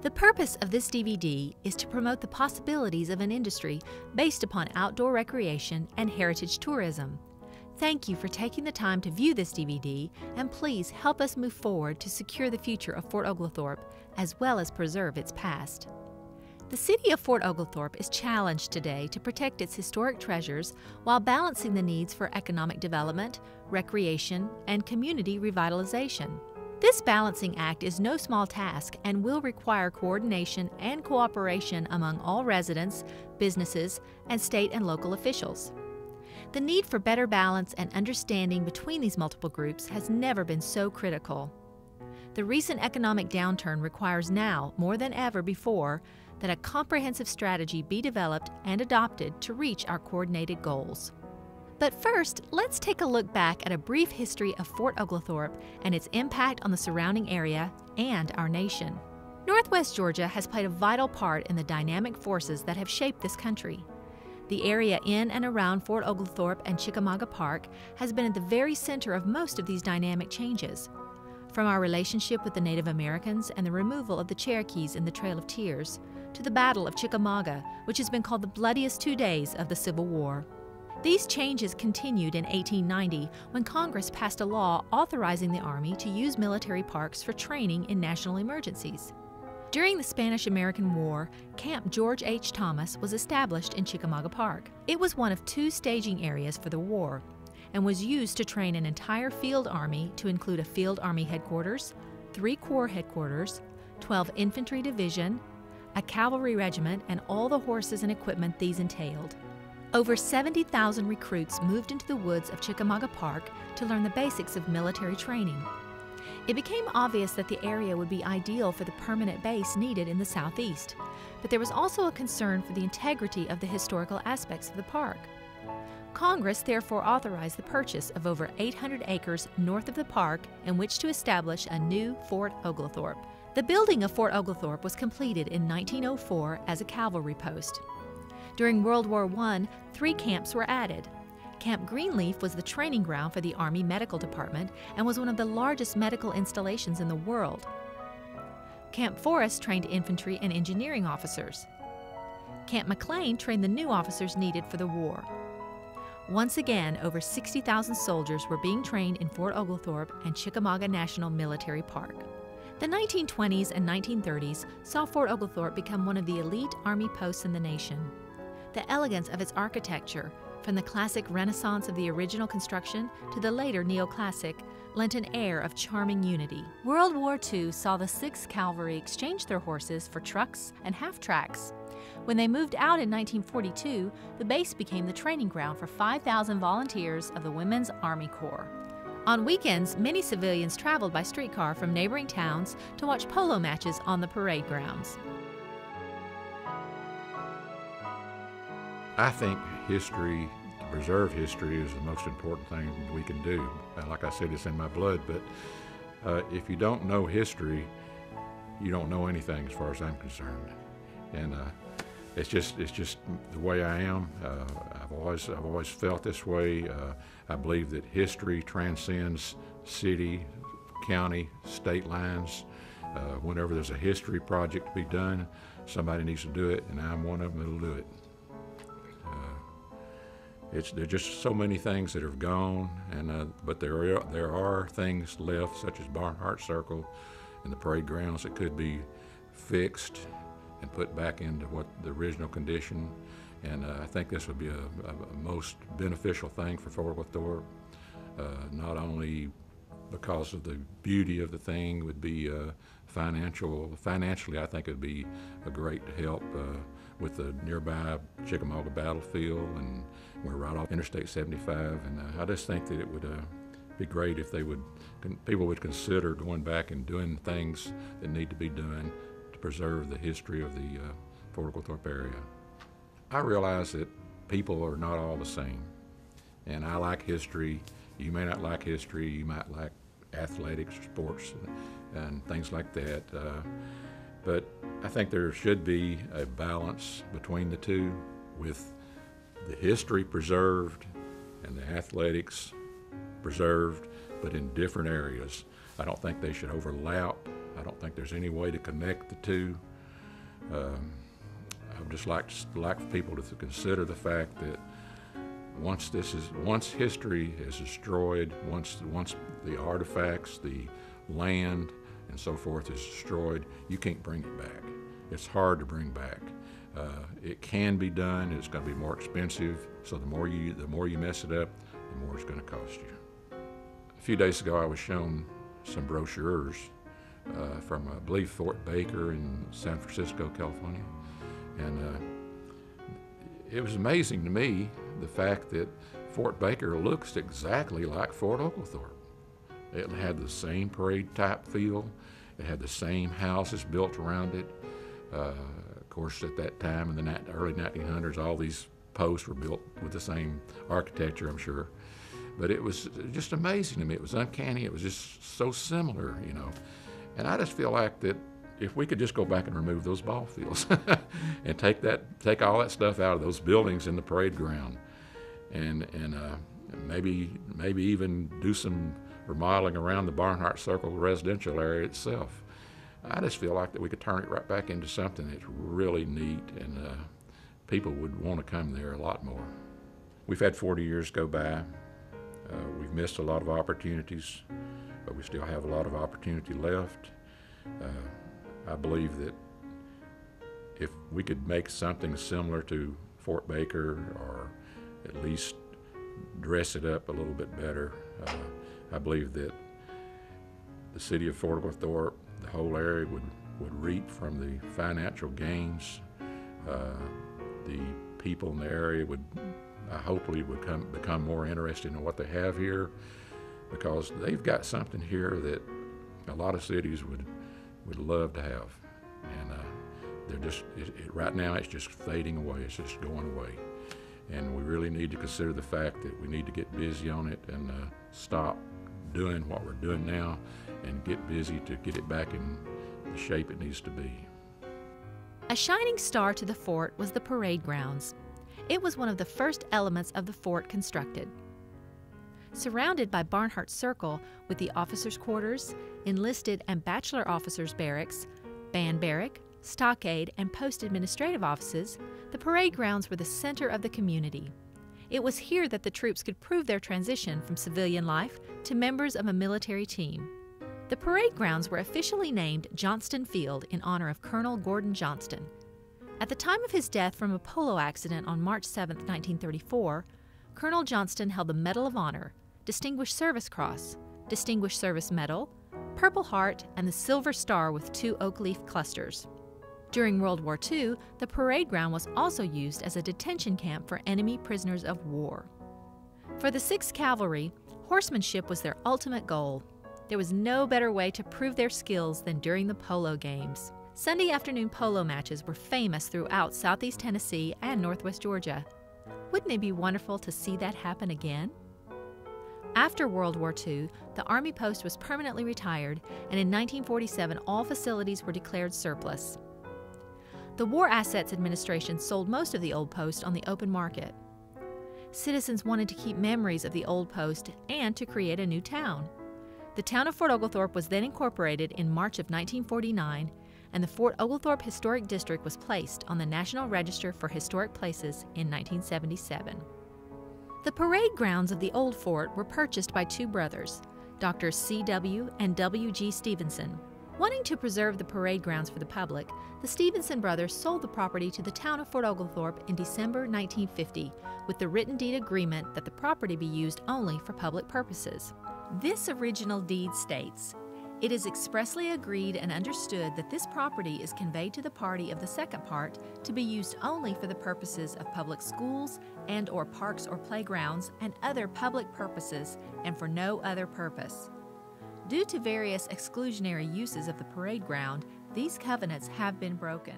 The purpose of this DVD is to promote the possibilities of an industry based upon outdoor recreation and heritage tourism. Thank you for taking the time to view this DVD, and please help us move forward to secure the future of Fort Oglethorpe as well as preserve its past. The city of Fort Oglethorpe is challenged today to protect its historic treasures while balancing the needs for economic development, recreation, and community revitalization. This balancing act is no small task and will require coordination and cooperation among all residents, businesses, and state and local officials. The need for better balance and understanding between these multiple groups has never been so critical. The recent economic downturn requires now, more than ever before, that a comprehensive strategy be developed and adopted to reach our coordinated goals. But first, let's take a look back at a brief history of Fort Oglethorpe and its impact on the surrounding area and our nation. Northwest Georgia has played a vital part in the dynamic forces that have shaped this country. The area in and around Fort Oglethorpe and Chickamauga Park has been at the very center of most of these dynamic changes. From our relationship with the Native Americans and the removal of the Cherokees in the Trail of Tears, to the Battle of Chickamauga, which has been called the bloodiest 2 days of the Civil War. These changes continued in 1890 when Congress passed a law authorizing the Army to use military parks for training in national emergencies. During the Spanish-American War, Camp George H. Thomas was established in Chickamauga Park. It was one of 2 staging areas for the war and was used to train an entire field army to include a field army headquarters, 3 corps headquarters, 12 infantry division, a cavalry regiment, and all the horses and equipment these entailed. Over 70,000 recruits moved into the woods of Chickamauga Park to learn the basics of military training. It became obvious that the area would be ideal for the permanent base needed in the southeast, but there was also a concern for the integrity of the historical aspects of the park. Congress therefore authorized the purchase of over 800 acres north of the park in which to establish a new Fort Oglethorpe. The building of Fort Oglethorpe was completed in 1904 as a cavalry post. During World War I, 3 camps were added. Camp Greenleaf was the training ground for the Army Medical Department and was one of the largest medical installations in the world. Camp Forest trained infantry and engineering officers. Camp McLean trained the new officers needed for the war. Once again, over 60,000 soldiers were being trained in Fort Oglethorpe and Chickamauga National Military Park. The 1920s and 1930s saw Fort Oglethorpe become one of the elite Army posts in the nation. The elegance of its architecture, from the classic Renaissance of the original construction to the later neoclassic, lent an air of charming unity. World War II saw the 6th Cavalry exchange their horses for trucks and half-tracks. When they moved out in 1942, the base became the training ground for 5,000 volunteers of the Women's Army Corps. On weekends, many civilians traveled by streetcar from neighboring towns to watch polo matches on the parade grounds. I think history, to preserve history, is the most important thing we can do. Like I said, it's in my blood, but if you don't know history, you don't know anything as far as I'm concerned. And it's just the way I am. I've always felt this way. I believe that history transcends city, county, state lines. Whenever there's a history project to be done, somebody needs to do it, and I'm one of them that'll do it. There are just so many things that have gone, but there are things left, such as Barnhart Circle and the parade grounds, that could be fixed and put back into what the original condition. And I think this would be a most beneficial thing for Fort Oglethorpe, not only because of the beauty of the thing, would be financially I think it would be a great help with the nearby Chickamauga battlefield, and we're right off Interstate 75, and I just think that it would be great if people would consider going back and doing things that need to be done to preserve the history of the Fort Oglethorpe area. I realize that people are not all the same, and I like history. You may not like history, you might like athletics, sports, and things like that. But I think there should be a balance between the two, with the history preserved and the athletics preserved, but in different areas. I don't think they should overlap. I don't think there's any way to connect the two. I would just like for people to consider the fact that once history is destroyed, once the artifacts, the land, and so forth is destroyed, you can't bring it back. It's hard to bring back. It can be done. It's going to be more expensive. So the more you mess it up, the more it's going to cost you. A few days ago, I was shown some brochures from, I believe, Fort Baker in San Francisco, California, and it was amazing to me the fact that Fort Baker looks exactly like Fort Oglethorpe. It had the same parade type feel. It had the same houses built around it. Of course, at that time in the early 1900s, all these posts were built with the same architecture, I'm sure. But it was just amazing to me. It was uncanny. It was just so similar, you know. And I just feel like that if we could just go back and remove those ball fields and take all that stuff out of those buildings in the parade ground, and maybe even do some remodeling around the Barnhart Circle residential area itself. I just feel like that we could turn it right back into something that's really neat, and people would want to come there a lot more. We've had 40 years go by. We've missed a lot of opportunities, but we still have a lot of opportunity left. I believe that if we could make something similar to Fort Baker, or at least dress it up a little bit better, I believe that the city of Fort Oglethorpe, the whole area, would reap from the financial gains. The people in the area would hopefully become more interested in what they have here, because they've got something here that a lot of cities would love to have, and they're just right now it's just fading away. It's just going away, and we really need to consider the fact that we need to get busy on it and stop doing what we're doing now and get busy to get it back in the shape it needs to be. A shining star to the fort was the parade grounds. It was one of the first elements of the fort constructed. Surrounded by Barnhart Circle with the officers' quarters, enlisted and bachelor officers' barracks, band barrack, stockade, and post administrative offices, the parade grounds were the center of the community. It was here that the troops could prove their transition from civilian life to members of a military team. The parade grounds were officially named Johnston Field in honor of Colonel Gordon Johnston. At the time of his death from a polo accident on March 7, 1934, Colonel Johnston held the Medal of Honor, Distinguished Service Cross, Distinguished Service Medal, Purple Heart, and the Silver Star with 2 oak leaf clusters. During World War II, the parade ground was also used as a detention camp for enemy prisoners of war. For the 6th Cavalry, horsemanship was their ultimate goal. There was no better way to prove their skills than during the polo games. Sunday afternoon polo matches were famous throughout Southeast Tennessee and Northwest Georgia. Wouldn't it be wonderful to see that happen again? After World War II, the Army Post was permanently retired, and in 1947 all facilities were declared surplus. The War Assets Administration sold most of the old post on the open market. Citizens wanted to keep memories of the old post and to create a new town. The town of Fort Oglethorpe was then incorporated in March of 1949, and the Fort Oglethorpe Historic District was placed on the National Register for Historic Places in 1977. The parade grounds of the old fort were purchased by 2 brothers, Drs. C.W. and W.G. Stevenson. Wanting to preserve the parade grounds for the public, the Stevenson brothers sold the property to the town of Fort Oglethorpe in December 1950, with the written deed agreement that the property be used only for public purposes. This original deed states, "It is expressly agreed and understood that this property is conveyed to the party of the second part to be used only for the purposes of public schools and/or parks or playgrounds and other public purposes, and for no other purpose." Due to various exclusionary uses of the parade ground, these covenants have been broken.